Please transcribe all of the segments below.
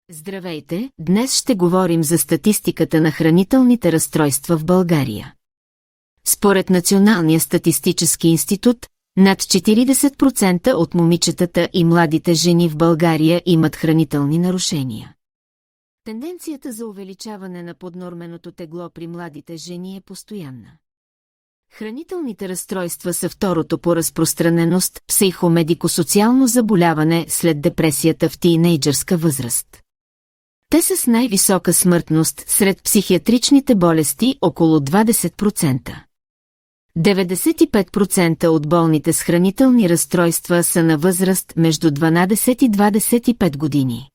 Здравейте, днес ще говорим за статистиката на хранителните разстройства в България. Според Националния статистически институт, над 40% от момичетата и младите жени в България имат хранителни нарушения. Тенденцията за увеличаване на поднорменото тегло при младите жени е постоянна. Хранителните разстройства са второто по разпространеност психомедико-социално заболяване след депресията в тийнейджърска възраст. Те са с най-висока смъртност сред психиатричните болести около 20%. 95% от болните с хранителни разстройства са на възраст между 12 и 25 години.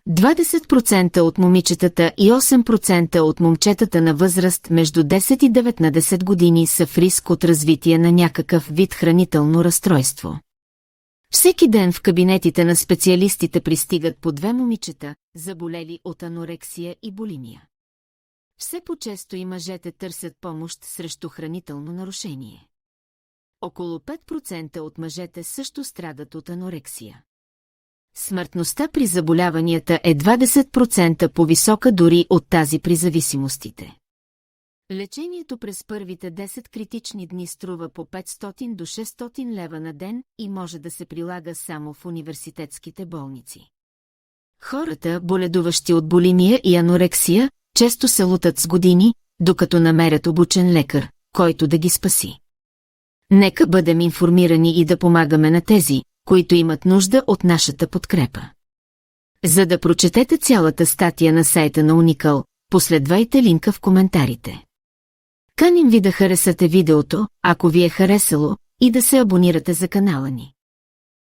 20% от момичетата и 8% от момчетата на възраст между 10 и 19 години са в риск от развитие на някакъв вид хранително разстройство. Всеки ден в кабинетите на специалистите пристигат по 2 момичета, заболели от анорексия и булимия. Все по-често и мъжете търсят помощ срещу хранително нарушение. Около 5% от мъжете също страдат от анорексия. Смъртността при заболяванията е 20% по-висока дори от тази при зависимостите. Лечението през първите 10 критични дни струва по 500 до 600 лева на ден и може да се прилага само в университетските болници. Хората, боледуващи от булимия и анорексия, често се лутат с години, докато намерят обучен лекар, който да ги спаси. Нека бъдем информирани и да помагаме на тези, които имат нужда от нашата подкрепа. За да прочетете цялата статия на сайта на Уникъл, последвайте линка в коментарите. Каним ви да харесате видеото, ако ви е харесало, и да се абонирате за канала ни.